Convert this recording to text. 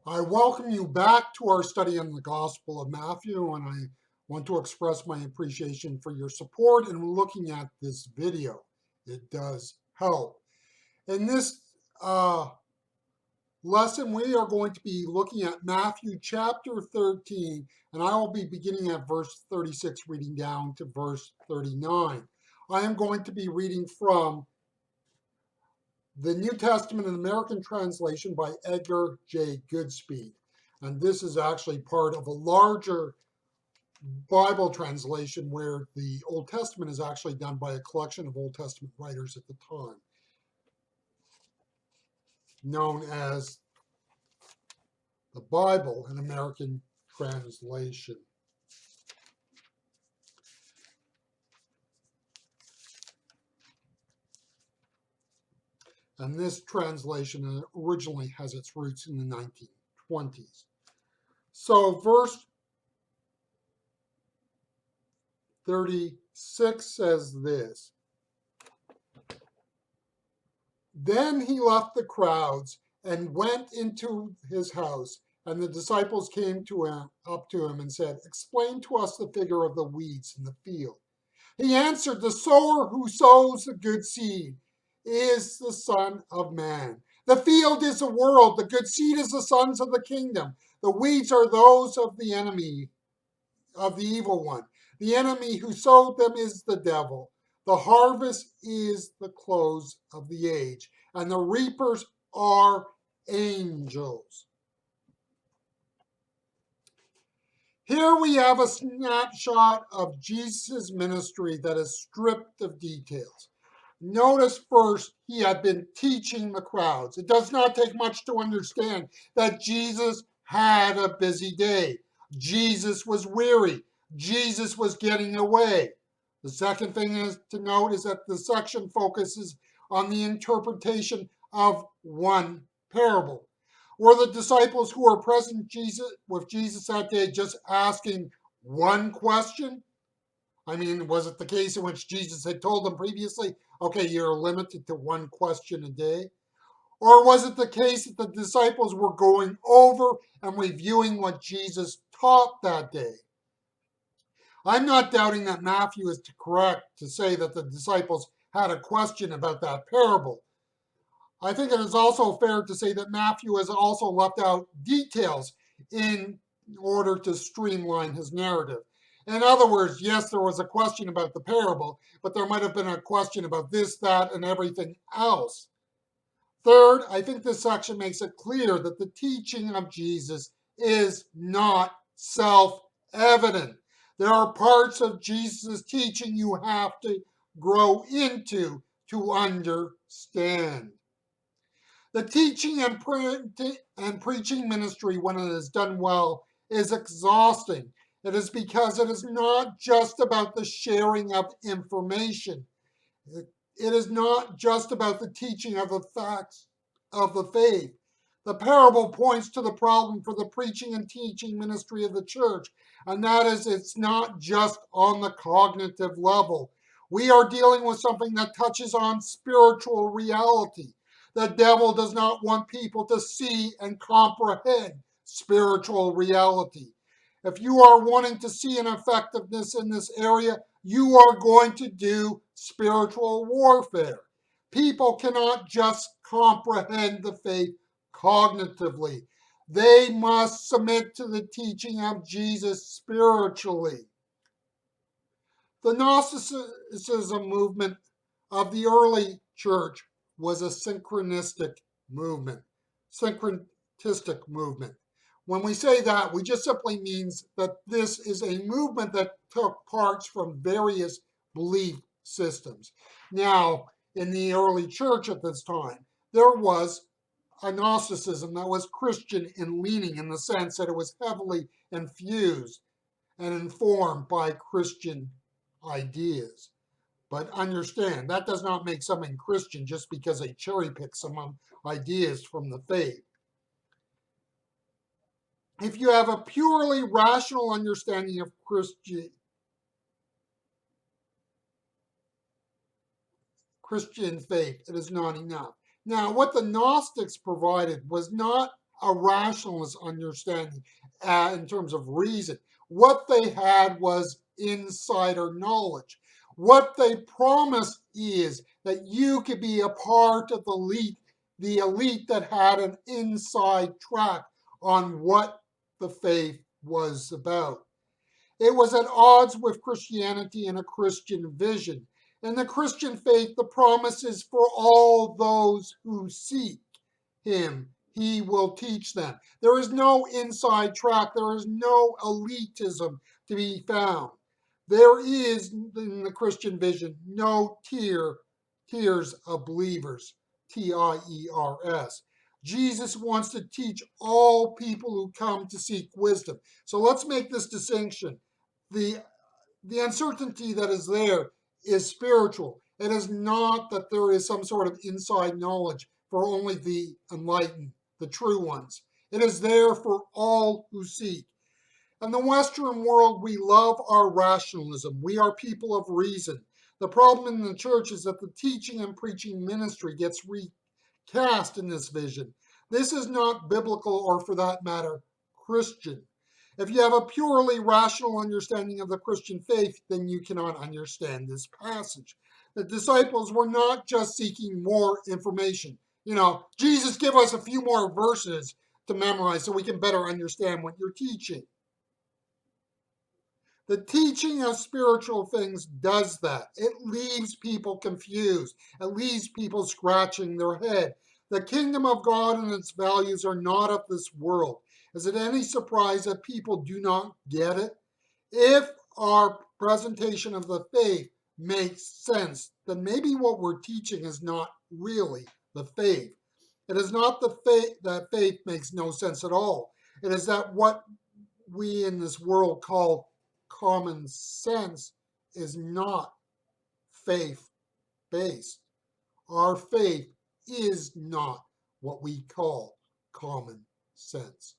I welcome you back to our study on the Gospel of Matthew, and I want to express my appreciation for your support in looking at this video. It does help. In this lesson, we are going to be looking at Matthew chapter 13, and I will be beginning at verse 36, reading down to verse 39. I am going to be reading from the New Testament in American translation by Edgar J. Goodspeed. And this is actually part of a larger Bible translation where the Old Testament is actually done by a collection of Old Testament writers at the time, known as the Bible in American translation. And this translation originally has its roots in the 1920s. So, verse 36 says this: Then he left the crowds and went into his house, and the disciples came up to him and said, "Explain to us the figure of the weeds in the field." He answered, "The sower who sows the good seed is the Son of Man. The field is the world, the good seed is the sons of the kingdom. The weeds are those of the enemy, of the evil one. The enemy who sowed them is the devil. The harvest is the close of the age, and the reapers are angels." Here we have a snapshot of Jesus' ministry that is stripped of details. Notice first, he had been teaching the crowds. It does not take much to understand that Jesus had a busy day. Jesus was weary. Jesus was getting away. The second thing is to note is that the section focuses on the interpretation of one parable. Were the disciples who were present with Jesus that day just asking one question? I mean, was it the case in which Jesus had told them previously, okay, you're limited to one question a day? Or was it the case that the disciples were going over and reviewing what Jesus taught that day? I'm not doubting that Matthew is correct to say that the disciples had a question about that parable. I think it is also fair to say that Matthew has also left out details in order to streamline his narrative. In other words, yes, there was a question about the parable, but there might have been a question about this, that, and everything else. Third, I think this section makes it clear that the teaching of Jesus is not self-evident. There are parts of Jesus' teaching you have to grow into to understand. The teaching and preaching ministry, when it is done well, is exhausting. It is because it is not just about the sharing of information. It is not just about the teaching of the facts of the faith. The parable points to the problem for the preaching and teaching ministry of the church, and that is it's not just on the cognitive level. We are dealing with something that touches on spiritual reality. The devil does not want people to see and comprehend spiritual reality. If you are wanting to see an effectiveness in this area, you are going to do spiritual warfare. People cannot just comprehend the faith cognitively. They must submit to the teaching of Jesus spiritually. The Gnosticism movement of the early church was a syncretistic movement. When we say that, we just simply means that this is a movement that took parts from various belief systems. Now, in the early church at this time, there was a Gnosticism that was Christian in leaning, in the sense that it was heavily infused and informed by Christian ideas. But understand, that does not make something Christian just because they cherry pick some ideas from the faith. If you have a purely rational understanding of Christian faith, it is not enough. Now, what the Gnostics provided was not a rationalist understanding in terms of reason. What they had was insider knowledge. What they promised is that you could be a part of the elite that had an inside track on what the faith was about. It was at odds with Christianity and a Christian vision. In the Christian faith, the promise is for all those who seek him, he will teach them. There is no inside track, there is no elitism to be found. There is, in the Christian vision, no tiers of believers, Tiers. Jesus wants to teach all people who come to seek wisdom. So let's make this distinction. The the uncertainty that is there is spiritual. It is not that there is some sort of inside knowledge for only the enlightened, the true ones. It is there for all who seek. In the Western world, we love our rationalism. We are people of reason. The problem in the church is that the teaching and preaching ministry gets recast in this vision. This is not biblical or, for that matter, Christian. If you have a purely rational understanding of the Christian faith, then you cannot understand this passage. The disciples were not just seeking more information. Jesus, give us a few more verses to memorize so we can better understand what you're teaching. The teaching of spiritual things does that. It leaves people confused. It leaves people scratching their head. The kingdom of God and its values are not of this world. Is it any surprise that people do not get it? If our presentation of the faith makes sense, then maybe what we're teaching is not really the faith. It is not the faith that faith makes no sense at all. It is that what we in this world call common sense is not faith based. Our faith is not what we call common sense.